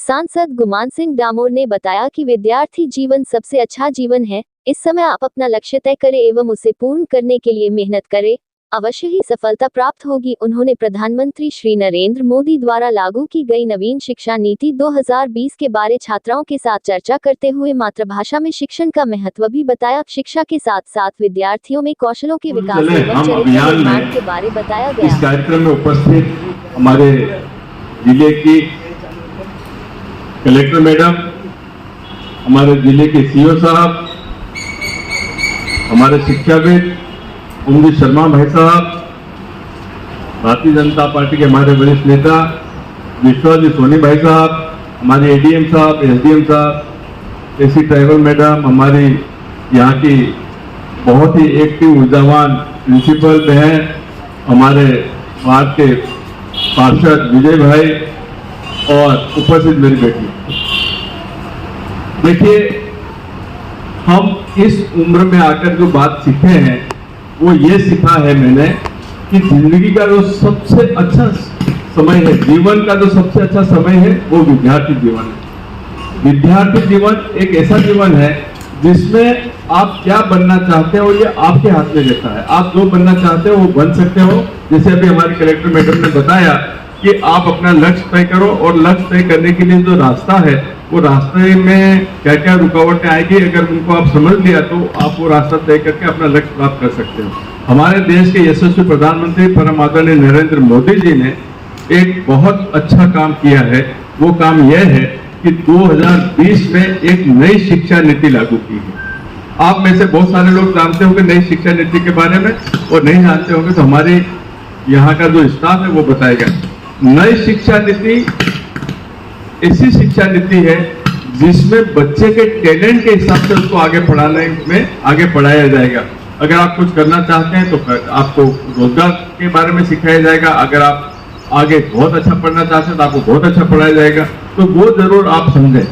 सांसद गुमान सिंह डामोर ने बताया कि विद्यार्थी जीवन सबसे अच्छा जीवन है। इस समय आप अपना लक्ष्य तय करें एवं उसे पूर्ण करने के लिए मेहनत करें, अवश्य ही सफलता प्राप्त होगी। उन्होंने प्रधानमंत्री श्री नरेंद्र मोदी द्वारा लागू की गई नवीन शिक्षा नीति 2020 के बारे छात्राओं के साथ चर्चा करते हुए मातृभाषा में शिक्षण का महत्व भी बताया। शिक्षा के साथ साथ विद्यार्थियों में कौशलों के विकास एवं चरित्र निर्माण के बारे बताया गया। इस कार्यक्रम में उपस्थित हमारे जिले की कलेक्टर मैडम, हमारे जिले के सीओ साहब, हमारे शिक्षाविद उमदी शर्मा भाई साहब, भारतीय जनता पार्टी के हमारे वरिष्ठ नेता विश्वाजी सोनी भाई साहब, हमारे एडीएम साहब, एसडीएम साहब, एसी ट्राइबल मैडम, हमारी यहाँ की बहुत ही एक्टिव ऊर्जावान प्रिंसिपल बहन, हमारे वार्ड के पार्षद विजय भाई और उपस्थित मेरी बेटी। देखिए, हम इस उम्र में आकर जो बात सीखे हैं वो ये सीखा है मैंने कि जिंदगी का जो सबसे अच्छा समय है, जीवन का जो सबसे अच्छा समय है वो विद्यार्थी जीवन है। विद्यार्थी जीवन एक ऐसा जीवन है जिसमें आप क्या बनना चाहते हो ये आपके हाथ में रहता है। आप जो बनना चाहते हो वो बन सकते हो। जैसे अभी हमारी कलेक्टर मैडम ने बताया कि आप अपना लक्ष्य तय करो और लक्ष्य तय करने के लिए जो रास्ता है वो रास्ते में क्या क्या रुकावटें आएगी, अगर उनको आप समझ लिया तो आप वो रास्ता तय करके अपना लक्ष्य प्राप्त कर सकते हो। हमारे देश के यशस्वी प्रधानमंत्री परम आदरणीय नरेंद्र मोदी जी ने एक बहुत अच्छा काम किया है। वो काम यह है कि 2020 में एक नई शिक्षा नीति लागू की है। आप में से बहुत सारे लोग जानते होंगे नई शिक्षा नीति के बारे में, और नहीं जानते होंगे तो हमारे यहाँ का जो स्टाफ है वो बताएगा। नई शिक्षा नीति ऐसी शिक्षा नीति है जिसमें बच्चे के टैलेंट के हिसाब से उसको आगे पढ़ाने में आगे पढ़ाया जाएगा। अगर आप कुछ करना चाहते हैं तो आपको रोजगार के बारे में सिखाया जाएगा। अगर आप आगे बहुत अच्छा पढ़ना चाहते हैं तो आपको बहुत अच्छा पढ़ाया जाएगा। तो वो जरूर आप समझें।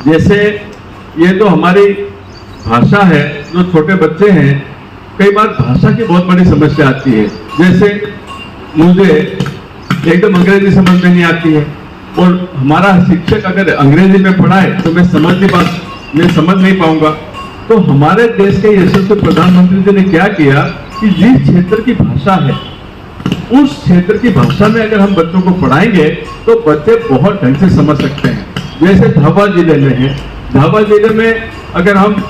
जैसे ये तो हमारी भाषा है, जो छोटे बच्चे हैं, कई बार भाषा की बहुत बड़ी समस्या आती है। जैसे मुझे एकदम अंग्रेजी समझ में नहीं आती है और हमारा शिक्षक अगर अंग्रेजी में पढ़ाए तो मैं समझ नहीं पाऊंगा। तो हमारे देश के यशस्वी प्रधानमंत्री जी ने क्या किया कि जिस क्षेत्र की भाषा है उस क्षेत्र की भाषा में अगर हम बच्चों को पढ़ाएंगे तो बच्चे बहुत ढंग से समझ सकते हैं। जैसे झाबुआ जिले में है, झाबुआ जिले में अगर हम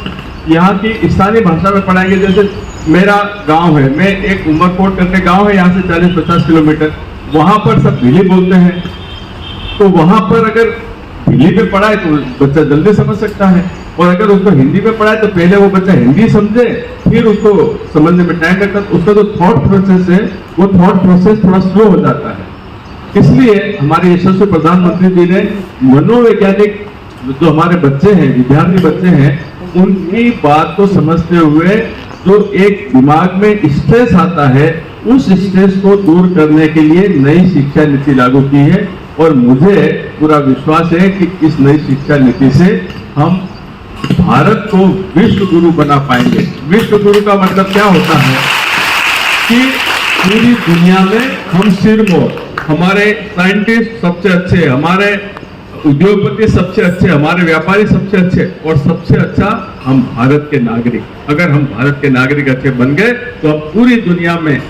यहाँ की स्थानीय भाषा में पढ़ाएंगे, जैसे मेरा गांव है, मैं एक उमरकोट करके गांव है यहाँ से 40-50 किलोमीटर, वहां पर सब भिली बोलते हैं। तो वहां पर अगर भिली में पढ़ाए तो बच्चा जल्दी समझ सकता है, और अगर उसको हिंदी में पढ़ाए तो पहले वो बच्चा हिंदी समझे फिर उसको समझने में टाइम लगता है। उसका जो थॉट प्रोसेस है वो थॉट प्रोसेस थोड़ा स्लो हो जाता है। इसलिए हमारे यशस्वी प्रधानमंत्री जी ने मनोवैज्ञानिक जो हमारे बच्चे हैं, विद्यार्थी बच्चे हैं, उनकी बात को समझते हुए जो एक दिमाग में स्ट्रेस आता है उस स्ट्रेस को दूर करने के लिए नई शिक्षा नीति लागू की है। और मुझे पूरा विश्वास है कि इस नई शिक्षा नीति से हम भारत को विश्व गुरु बना पाएंगे। विश्व गुरु का मतलब क्या होता है कि पूरी दुनिया में हम सिरमौर, हमारे साइंटिस्ट सबसे अच्छे, हमारे उद्योगपति सबसे अच्छे, हमारे व्यापारी सबसे अच्छे, और सबसे अच्छा हम भारत के नागरिक। अगर हम भारत के नागरिक अच्छे बन गए तो हम पूरी दुनिया में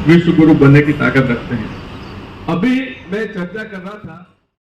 विश्व गुरु बनने की ताकत रखते हैं। अभी मैं चर्चा कर रहा था